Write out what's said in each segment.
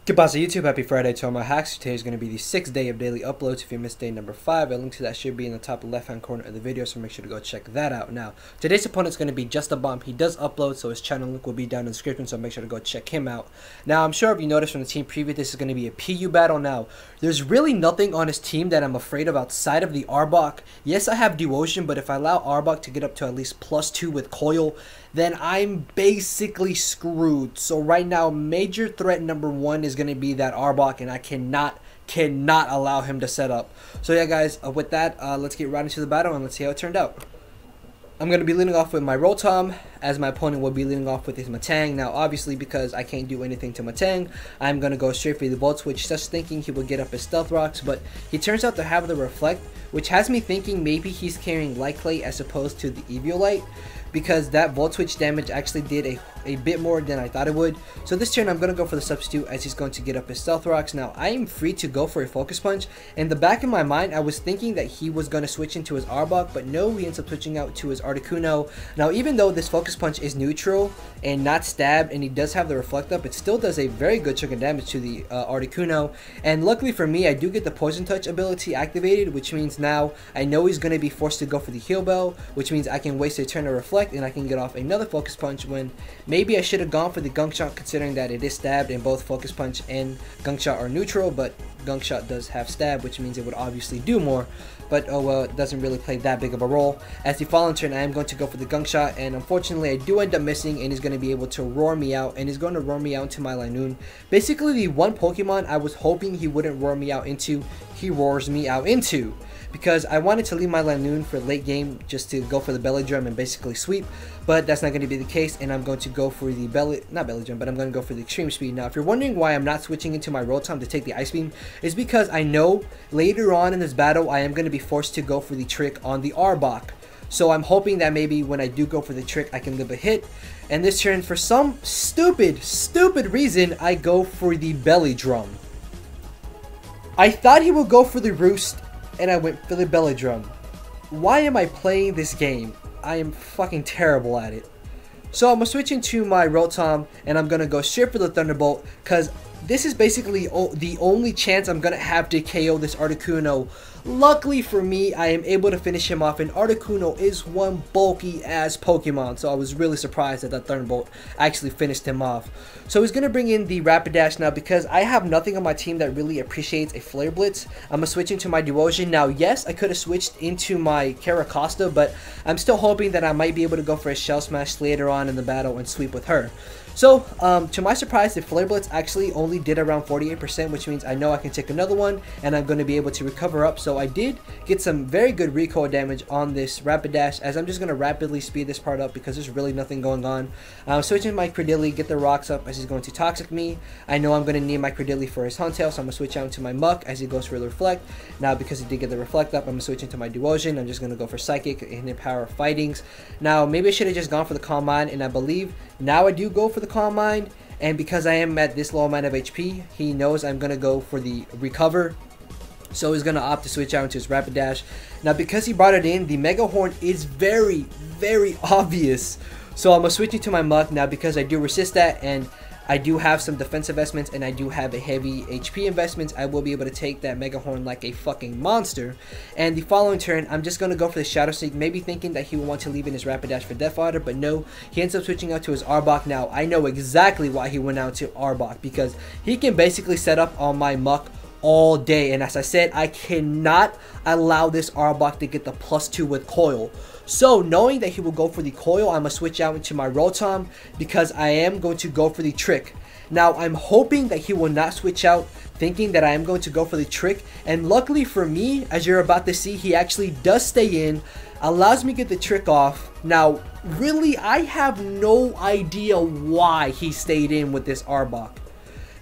Goodbye YouTube, happy Friday to all my hacks. Today is going to be the 6th day of daily uploads. If you missed day number 5, a link to that should be in the top left hand corner of the video, so make sure to go check that out. Now, today's opponent is going to be Justabomb. He does upload, so his channel link will be down in the description, so make sure to go check him out. Now, I'm sure if you noticed from the team preview, this is going to be a PU battle. Now, there's really nothing on his team that I'm afraid of outside of the Arbok. Yes, I have Duocean, but if I allow Arbok to get up to at least +2 with Coil, then I'm basically screwed. So right now, major threat number 1 is going to be that Arbok, and I cannot allow him to set up. So yeah, guys, with that, let's get right into the battle and let's see how it turned out. I'm going to be leading off with my Rotom, as my opponent will be leading off with his Matang. Now, obviously, because I can't do anything to Matang, I'm going to go straight for the Volt Switch, just thinking he will get up his Stealth Rocks, but he turns out to have the Reflect, which has me thinking maybe he's carrying Light Clay as opposed to the Eviolite, because that Volt Switch damage actually did a bit more than I thought it would. So this turn I'm going to go for the substitute, as he's going to get up his Stealth Rocks. Now I am free to go for a Focus Punch. In the back of my mind, I was thinking that he was going to switch into his Arbok, but no, he ends up switching out to his Articuno. Now even though this Focus Punch is neutral and not stabbed, and he does have the Reflect up, it still does a very good chunk of damage to the Articuno. And luckily for me, I do get the Poison Touch ability activated, which means now I know he's going to be forced to go for the Heal Bell, which means I can waste a turn to Reflect and I can get off another Focus Punch, when maybe I should have gone for the Gunk Shot, considering that it is stabbed and both Focus Punch and Gunk Shot are neutral, but Gunk Shot does have stab, which means it would obviously do more. But oh well, it doesn't really play that big of a role. As the following turn, I am going to go for the Gunk Shot, and unfortunately I do end up missing, and he's going to be able to roar me out, and he's going to roar me out into my Linoon. Basically the one Pokemon I was hoping he wouldn't roar me out into, he roars me out into, because I wanted to leave my Linoon for late game just to go for the Belly Drum and basically sweep, but that's not going to be the case, and I'm going to go for the not Belly Drum, but I'm going to go for the Extreme Speed. Now if you're wondering why I'm not switching into my Rotom to take the Ice Beam, it's because I know later on in this battle I am going to be forced to go for the trick on the Arbok. So I'm hoping that maybe when I do go for the trick, I can live a hit. And this turn, for some stupid reason, I go for the Belly Drum. I thought he would go for the Roost, and I went for the Belly Drum. Why am I playing this game? I am fucking terrible at it. So I'm going to switch into my Rotom, and I'm going to go straight for the Thunderbolt, because this is basically the only chance I'm going to have to KO this Articuno. Luckily for me, I am able to finish him off, and Articuno is one bulky ass Pokemon, so I was really surprised that Thunderbolt actually finished him off. So he's going to bring in the Rapidash. Now because I have nothing on my team that really appreciates a Flare Blitz, I'm going to switch into my Duocean. Now yes, I could have switched into my Caracosta, but I'm still hoping that I might be able to go for a Shell Smash later on in the battle and sweep with her. So, to my surprise, the Flare Blitz actually only did around 48%, which means I know I can take another one, and I'm going to be able to recover up. So I did get some very good recoil damage on this Rapidash, as I'm just going to rapidly speed this part up because there's really nothing going on. Switching my Credilli, get the rocks up as he's going to Toxic me. I know I'm going to need my Credilli for his Huntail, so I'm going to switch out into my Muck as he goes for the Reflect. Now, because he did get the Reflect up, I'm going to switch into my Duocean. I'm just going to go for Psychic and Power Fightings. Now, maybe I should have just gone for the Calm Mind, and I believe now I do go for the Calm Mind, and because I am at this low amount of HP, he knows I'm going to go for the Recover, so he's going to opt to switch out into his Rapidash. Now because he brought it in, the Mega Horn is very obvious, so I'm going to switch into my Muck now because I do resist that, and I do have some defense investments, and I do have a heavy HP investments. I will be able to take that Mega Horn like a fucking monster. And the following turn, I'm just going to go for the Shadow Sneak, maybe thinking that he will want to leave in his Rapidash for Death Fodder, but no, he ends up switching out to his Arbok. Now, I know exactly why he went out to Arbok, because he can basically set up on my Muck all day, and as I said, I cannot allow this Arbok to get the +2 with Coil. So knowing that he will go for the Coil, I'm going to switch out into my Rotom because I am going to go for the Trick. Now I'm hoping that he will not switch out, thinking that I am going to go for the Trick, and luckily for me, as you're about to see, he actually does stay in, allows me to get the Trick off. Now really, I have no idea why he stayed in with this Arbok,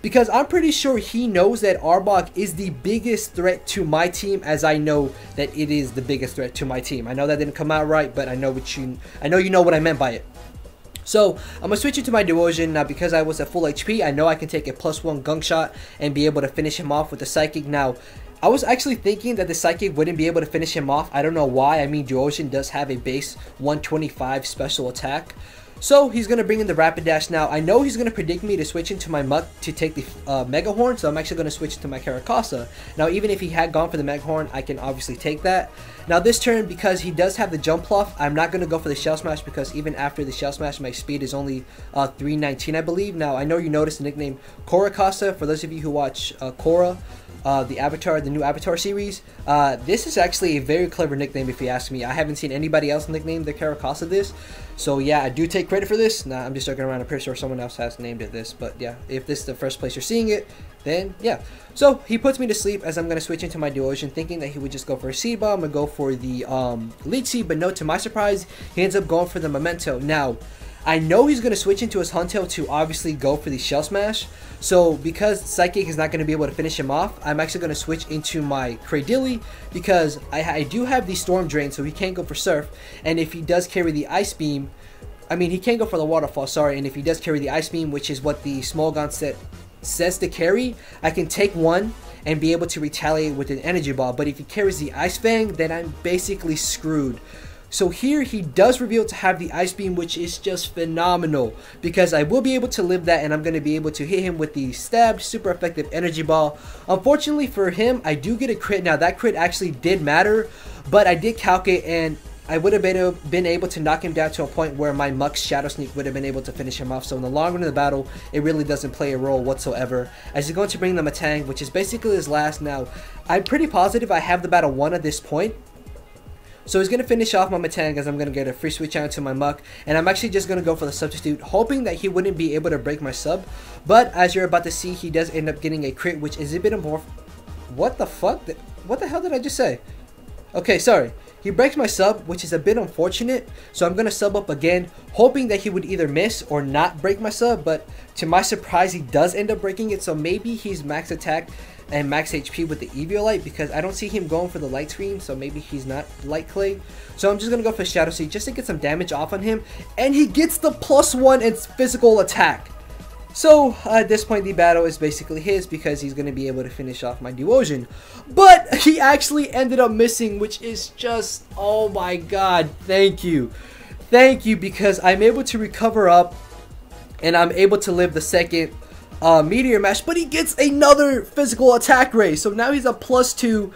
because I'm pretty sure he knows that Arbok is the biggest threat to my team, as I know that it is the biggest threat to my team. I know that didn't come out right, but I know you know what I meant by it. So I'm gonna switch into my Duocean now because I was at full HP. I know I can take a +1 Gunk Shot and be able to finish him off with the Psychic. Now I was actually thinking that the Psychic wouldn't be able to finish him off. I don't know why. I mean, Duocean does have a base 125 special attack. So he's going to bring in the Rapid Dash. Now I know he's going to predict me to switch into my Muck to take the Mega Horn, so I'm actually going to switch to my Caracasa. Now even if he had gone for the Mega Horn, I can obviously take that. Now this turn, because he does have the Jump Pluff, I'm not going to go for the Shell Smash, because even after the Shell Smash, my speed is only 319, I believe. Now I know you noticed the nickname Koracasa. For those of you who watch Korra, the new Avatar series, this is actually a very clever nickname if you ask me. I haven't seen anybody else nickname the Caracasa this, so yeah, I do take credit for this. Nah, I'm just joking around. I'm pretty sure someone else has named it this, but yeah, if this is the first place you're seeing it, then yeah. So he puts me to sleep as I'm going to switch into my Duosion, thinking that he would just go for a Seed Bomb and go for the Leech Seed, but no, to my surprise, he ends up going for the Memento. Now, I know he's going to switch into his Huntail to obviously go for the Shell Smash. So because Psychic is not going to be able to finish him off, I'm actually going to switch into my Cradily, because I do have the Storm Drain, so he can't go for Surf. And if he does carry the Ice Beam, I mean, he can't go for the Waterfall, sorry. And if he does carry the Ice Beam, which is what the Smolgan set says to carry, I can take one and be able to retaliate with an Energy Ball. But if he carries the Ice Fang, then I'm basically screwed. So here he does reveal to have the Ice Beam, which is just phenomenal, because I will be able to live that, and I'm going to be able to hit him with the stabbed super effective Energy Ball. Unfortunately for him, I do get a crit. Now that crit actually did matter, but I did calculate, and I would have been able to knock him down to a point where my Muck's Shadow Sneak would have been able to finish him off. So in the long run of the battle, it really doesn't play a role whatsoever, as he's going to bring the Matang, which is basically his last. Now I'm pretty positive I have the battle won at this point. So he's going to finish off my Matang, as I'm going to get a free switch out to my Muck. And I'm actually just going to go for the Substitute, hoping that he wouldn't be able to break my sub. But as you're about to see, he does end up getting a crit, which is a bit more... What the fuck? What the hell did I just say? Okay, sorry. He breaks my sub, which is a bit unfortunate. So I'm going to sub up again, hoping that he would either miss or not break my sub. But to my surprise, he does end up breaking it. So maybe he's max attack and max HP with the Eviolite, because I don't see him going for the Light Screen, so maybe he's not Light Clay. So I'm just going to go for Shadow Seed just to get some damage off on him, and he gets the +1 in physical attack. So at this point the battle is basically his, because he's going to be able to finish off my Duosion. But he actually ended up missing, which is just, oh my god, thank you. Thank you, because I'm able to recover up, and I'm able to live the second Meteor Mash, but he gets another physical attack raise, so now he's a +2,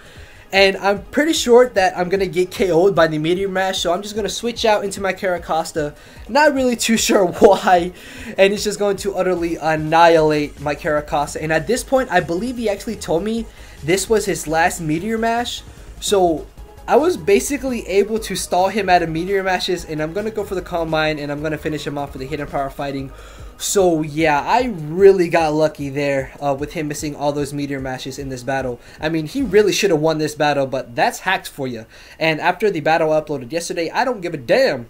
and I'm pretty sure that I'm gonna get KO'd by the Meteor Mash. So I'm just gonna switch out into my Caracasta, not really too sure why, and it's just going to utterly annihilate my Caracasta. And at this point, I believe he actually told me this was his last Meteor Mash, so I was basically able to stall him out of Meteor Mashes, and I'm gonna go for the Calm Mind, and I'm gonna finish him off with the Hidden Power Fighting. So yeah, I really got lucky there with him missing all those Meteor Mashes in this battle. I mean, he really should have won this battle, but that's hacked for you. And after the battle I uploaded yesterday, I don't give a damn.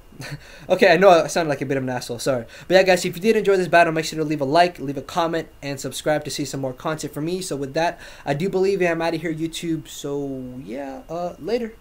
Okay, I know I sounded like a bit of an asshole, sorry. But yeah guys, if you did enjoy this battle, make sure to leave a like, leave a comment, and subscribe to see some more content from me. So with that, I do believe I'm out of here, YouTube. So yeah, later.